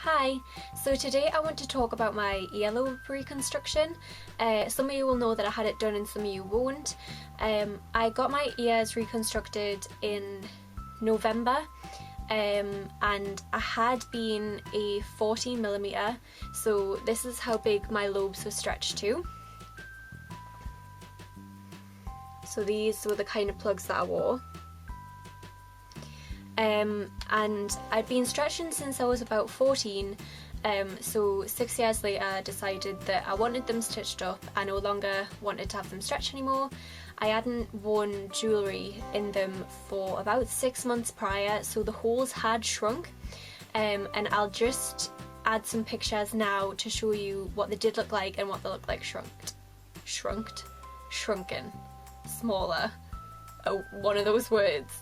Hi, so today I want to talk about my earlobe reconstruction. Some of you will know that I had it done and some of you won't. I got my ears reconstructed in November and I had been a 14mm, so this is how big my lobes were stretched to. So these were the kind of plugs that I wore. And I'd been stretching since I was about 14, so 6 years later I decided that I wanted them stitched up. I no longer wanted to have them stretched anymore. I hadn't worn jewellery in them for about 6 months prior, so the holes had shrunk, and I'll just add some pictures now to show you what they did look like and what they look like shrunken, smaller, one of those words.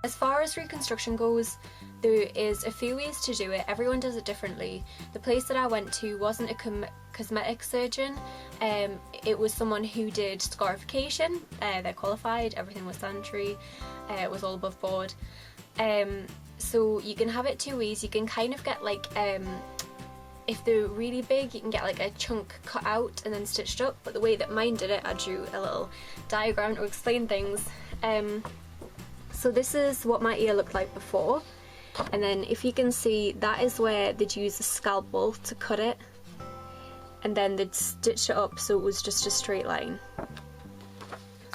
As far as reconstruction goes, there is a few ways to do it. Everyone does it differently. The place that I went to wasn't a cosmetic surgeon. It was someone who did scarification. They're qualified, everything was sanitary, it was all above board. So you can have it two ways. You can kind of get like, if they're really big, you can get like a chunk cut out and then stitched up, but the way that mine did it, I drew a little diagram to explain things. So this is what my ear looked like before, and then if you can see, that is where they'd use a scalpel to cut it, and then they'd stitch it up so it was just a straight line.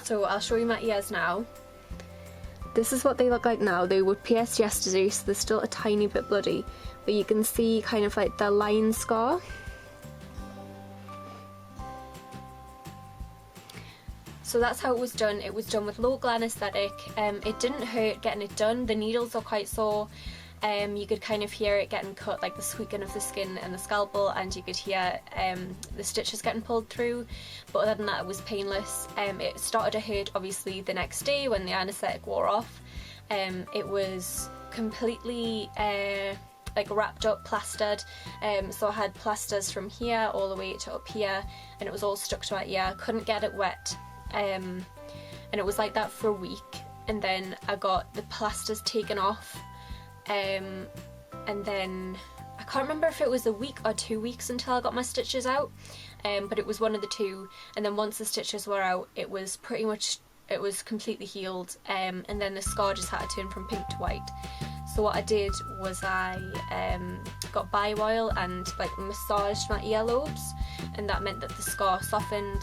So I'll show you my ears now. This is what they look like now. They were pierced yesterday, so they're still a tiny bit bloody, but you can see kind of like the line scar. So that's how it was done. It was done with low gland aesthetic. It didn't hurt getting it done. The needles are quite sore. You could kind of hear it getting cut, like the squeaking of the skin and the scalpel, and you could hear the stitches getting pulled through. But other than that, it was painless. It started to hurt obviously the next day when the anaesthetic wore off. It was completely like wrapped up, plastered. So I had plasters from here all the way to up here, and it was all stuck to my ear. Couldn't get it wet. And it was like that for a week, and then I got the plasters taken off, and then I can't remember if it was a week or 2 weeks until I got my stitches out, but it was one of the two. And then once the stitches were out, it was completely healed, and then the scar just had to turn from pink to white. So what I did was I got bio oil and like massaged my earlobes, and that meant that the scar softened,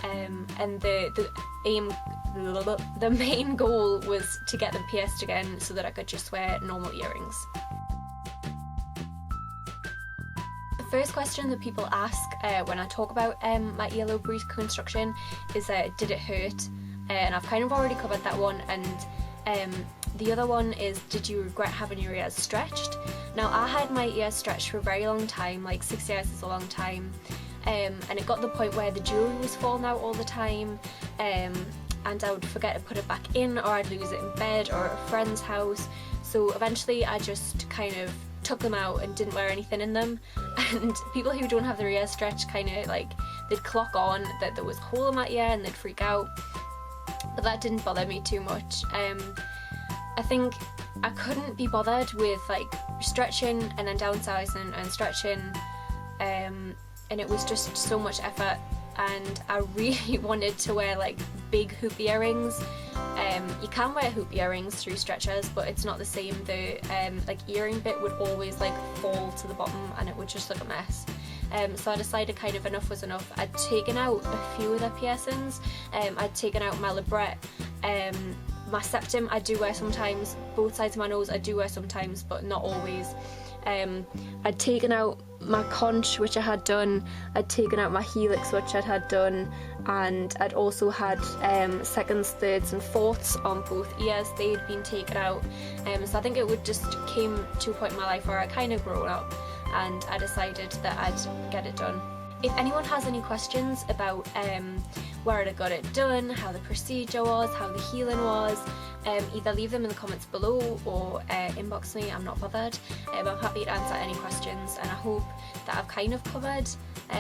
and the main goal was to get them pierced again so that I could just wear normal earrings. The first question that people ask when I talk about my earlobe reconstruction is did it hurt? And I've kind of already covered that one, and the other one is, did you regret having your ears stretched? Now, I had my ears stretched for a very long time, like 6 years is a long time, and it got to the point where the jewellery was falling out all the time, and I would forget to put it back in, or I'd lose it in bed or at a friend's house. So eventually I just kind of took them out and didn't wear anything in them, and people who don't have their ears stretched kind of like, they'd clock on that there was a hole in my ear and they'd freak out, but that didn't bother me too much. I think I couldn't be bothered with like stretching and then downsizing and stretching, and it was just so much effort, and I really wanted to wear like big hoop earrings. You can wear hoop earrings through stretchers, but it's not the same. The like earring bit would always like fall to the bottom and it would just look a mess. So I decided kind of enough was enough. I'd taken out a few of the piercings. I'd taken out my labret. My septum I do wear sometimes, both sides of my nose I do wear sometimes, but not always. I'd taken out my conch, which I had done, I'd taken out my helix, which I'd had done, and I'd also had seconds, thirds and fourths on both ears. They'd been taken out, so I think it would just came to a point in my life where I kind of grown up, and I decided that I'd get it done. If anyone has any questions about where I got it done, how the procedure was, how the healing was, either leave them in the comments below or inbox me. I'm not bothered. I'm happy to answer any questions, and I hope that I've kind of covered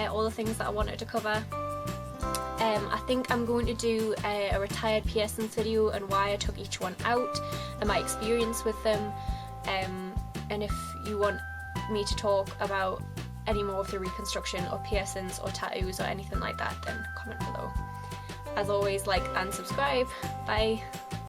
all the things that I wanted to cover. I think I'm going to do a retired piercings video and why I took each one out and my experience with them. And if you want me to talk about any more of the reconstruction or piercings or tattoos or anything like that, then comment below. As always, like and subscribe. Bye.